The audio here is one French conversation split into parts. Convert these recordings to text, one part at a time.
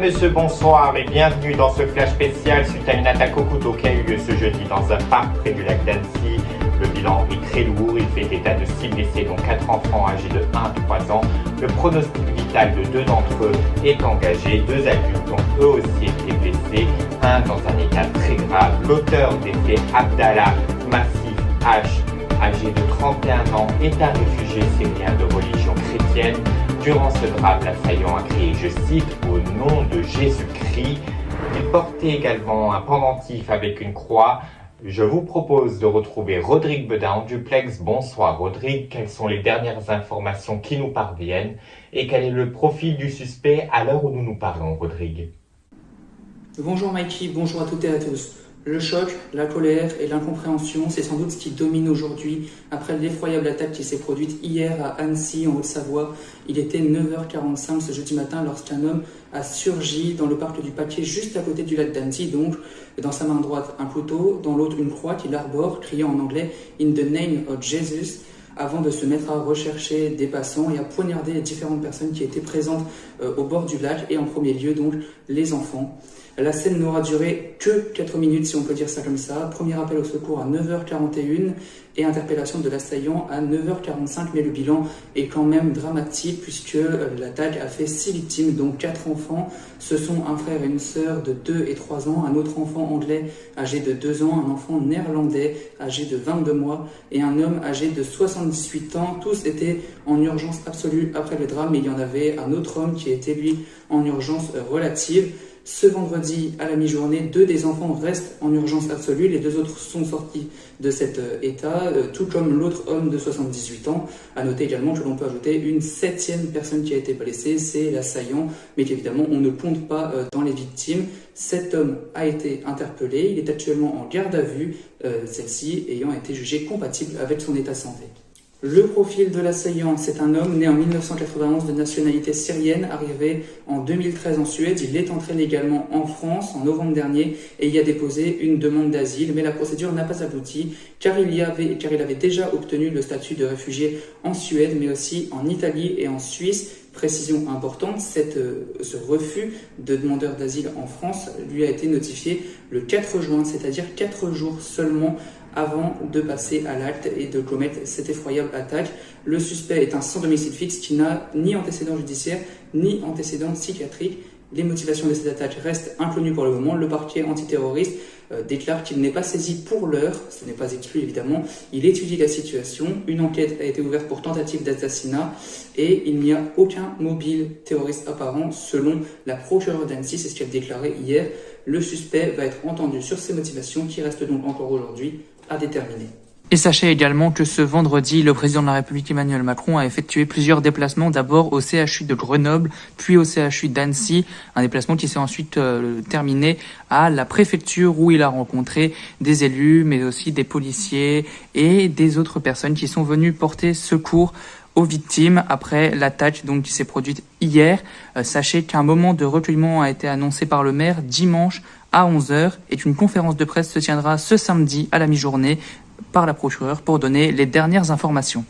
Monsieur, bonsoir et bienvenue dans ce flash spécial suite à une attaque au couteau qui a eu lieu ce jeudi dans un parc près du lac d'Annecy. Le bilan est très lourd, il fait état de 6 blessés dont 4 enfants âgés de 1 à 3 ans. Le pronostic vital de 2 d'entre eux est engagé, 2 adultes ont eux aussi été blessés, un dans un état très grave. L'auteur des faits, Abdallah Massif H, âgé de 31 ans, est un réfugié syrien de religion chrétienne. Durant ce drame, l'assaillant a crié, je cite, « au nom de Jésus-Christ ». Il portait également un pendentif avec une croix. Je vous propose de retrouver Rodrigue Bedin en duplex. Bonsoir Rodrigue, quelles sont les dernières informations qui nous parviennent et quel est le profil du suspect à l'heure où nous nous parlons, Rodrigue? Bonjour Mikey, bonjour à toutes et à tous. Le choc, la colère et l'incompréhension, c'est sans doute ce qui domine aujourd'hui après l'effroyable attaque qui s'est produite hier à Annecy, en Haute-Savoie. Il était 9h45 ce jeudi matin lorsqu'un homme a surgi dans le parc du Paquier, juste à côté du lac d'Annecy. Donc, dans sa main droite, un couteau, dans l'autre, une croix qu'il arbore, criant en anglais « In the name of Jesus », avant de se mettre à rechercher des passants et à poignarder les différentes personnes qui étaient présentes au bord du lac, et en premier lieu, donc, les enfants. La scène n'aura duré que 4 minutes, si on peut dire ça comme ça. Premier appel au secours à 9h41 et interpellation de l'assaillant à 9h45. Mais le bilan est quand même dramatique puisque l'attaque a fait 6 victimes, dont 4 enfants. Ce sont un frère et une sœur de 2 et 3 ans, un autre enfant anglais âgé de 2 ans, un enfant néerlandais âgé de 22 mois et un homme âgé de 78 ans. Tous étaient en urgence absolue après le drame, mais il y en avait un autre homme qui était lui en urgence relative. Ce vendredi, à la mi-journée, 2 des enfants restent en urgence absolue. Les 2 autres sont sortis de cet état, tout comme l'autre homme de 78 ans. À noter également que l'on peut ajouter une 7e personne qui a été blessée, c'est l'assaillant, mais qu'évidemment on ne compte pas dans les victimes. Cet homme a été interpellé, il est actuellement en garde à vue, celle-ci ayant été jugée compatible avec son état de santé. Le profil de l'assaillant, c'est un homme né en 1991 de nationalité syrienne, arrivé en 2013 en Suède. Il est entré légalement en France en novembre dernier et y a déposé une demande d'asile, mais la procédure n'a pas abouti car il avait déjà obtenu le statut de réfugié en Suède, mais aussi en Italie et en Suisse. Précision importante, ce refus de demandeur d'asile en France lui a été notifié le 4 juin, c'est-à-dire 4 jours seulement avant de passer à l'acte et de commettre cette effroyable attaque. Le suspect est un sans domicile fixe qui n'a ni antécédent judiciaire ni antécédent psychiatrique. Les motivations de cette attaque restent inconnues pour le moment. Le parquet antiterroriste déclare qu'il n'est pas saisi pour l'heure, ce n'est pas exclu évidemment. Il étudie la situation. Une enquête a été ouverte pour tentative d'assassinat et il n'y a aucun mobile terroriste apparent selon la procureure d'Annecy, c'est ce qu'elle déclarait hier. Le suspect va être entendu sur ses motivations qui restent donc encore aujourd'hui à déterminer. Et sachez également que ce vendredi, le président de la République Emmanuel Macron a effectué plusieurs déplacements, d'abord au CHU de Grenoble, puis au CHU d'Annecy, un déplacement qui s'est ensuite terminé à la préfecture où il a rencontré des élus, mais aussi des policiers et des autres personnes qui sont venues porter secours aux victimes après l'attaque donc qui s'est produite hier. Sachez qu'un moment de recueillement a été annoncé par le maire dimanche à 11h et qu'une conférence de presse se tiendra ce samedi à la mi-journée par la procureure pour donner les dernières informations.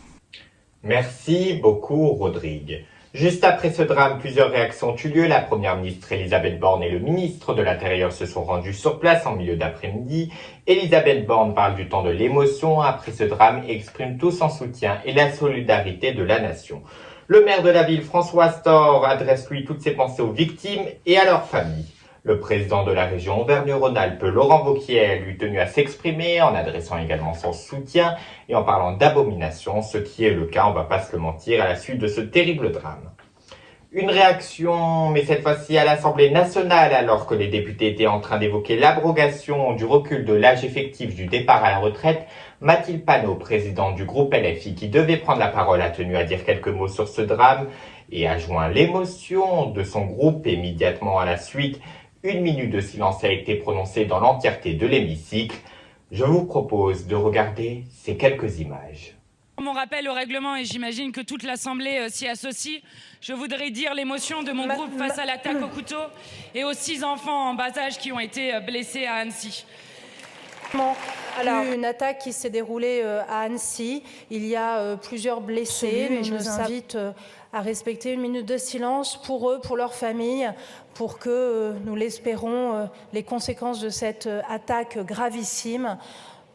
Merci beaucoup Rodrigue. Juste après ce drame, plusieurs réactions ont eu lieu. La première ministre Elisabeth Borne et le ministre de l'Intérieur se sont rendus sur place en milieu d'après-midi. Elisabeth Borne parle du temps de l'émotion après ce drame et exprime tout son soutien et la solidarité de la nation. Le maire de la ville, François Astor, adresse lui toutes ses pensées aux victimes et à leurs familles. Le président de la région Auvergne-Rhône-Alpes, Laurent Wauquiez, a lui tenu à s'exprimer en adressant également son soutien et en parlant d'abomination, ce qui est le cas, on va pas se le mentir, à la suite de ce terrible drame. Une réaction, mais cette fois-ci à l'Assemblée nationale, alors que les députés étaient en train d'évoquer l'abrogation du recul de l'âge effectif du départ à la retraite. Mathilde Panot, présidente du groupe LFI, qui devait prendre la parole, a tenu à dire quelques mots sur ce drame et a joint l'émotion de son groupe. Immédiatement à la suite, 1 minute de silence a été prononcée dans l'entièreté de l'hémicycle. Je vous propose de regarder ces quelques images. Mon rappel au règlement, et j'imagine que toute l'Assemblée s'y associe, je voudrais dire l'émotion de mon groupe face à l'attaque au couteau et aux 6 enfants en bas âge qui ont été blessés à Annecy. Alors, une attaque qui s'est déroulée à Annecy. Il y a plusieurs blessés. Et je vous invite à respecter une minute de silence pour eux, pour leur famille, pour que, nous l'espérons, les conséquences de cette attaque gravissime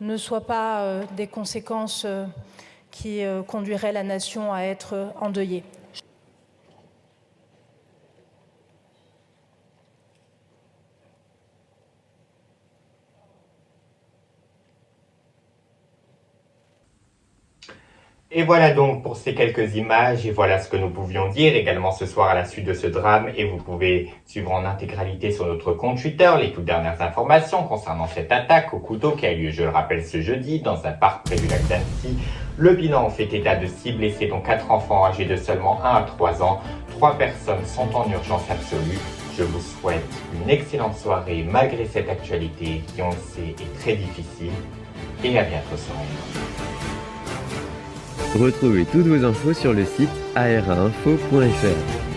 ne soient pas des conséquences qui conduiraient la nation à être endeuillée. Et voilà donc pour ces quelques images, et voilà ce que nous pouvions dire également ce soir à la suite de ce drame, et vous pouvez suivre en intégralité sur notre compte Twitter les toutes dernières informations concernant cette attaque au couteau qui a eu lieu, je le rappelle, ce jeudi dans un parc près du lac d'Annecy. Le bilan en fait état de 6 blessés, dont 4 enfants âgés de seulement 1 à 3 ans. 3 personnes sont en urgence absolue. Je vous souhaite une excellente soirée malgré cette actualité qui, on le sait, est très difficile, et à bientôt sur Air. Retrouvez toutes vos infos sur le site arainfo.fr.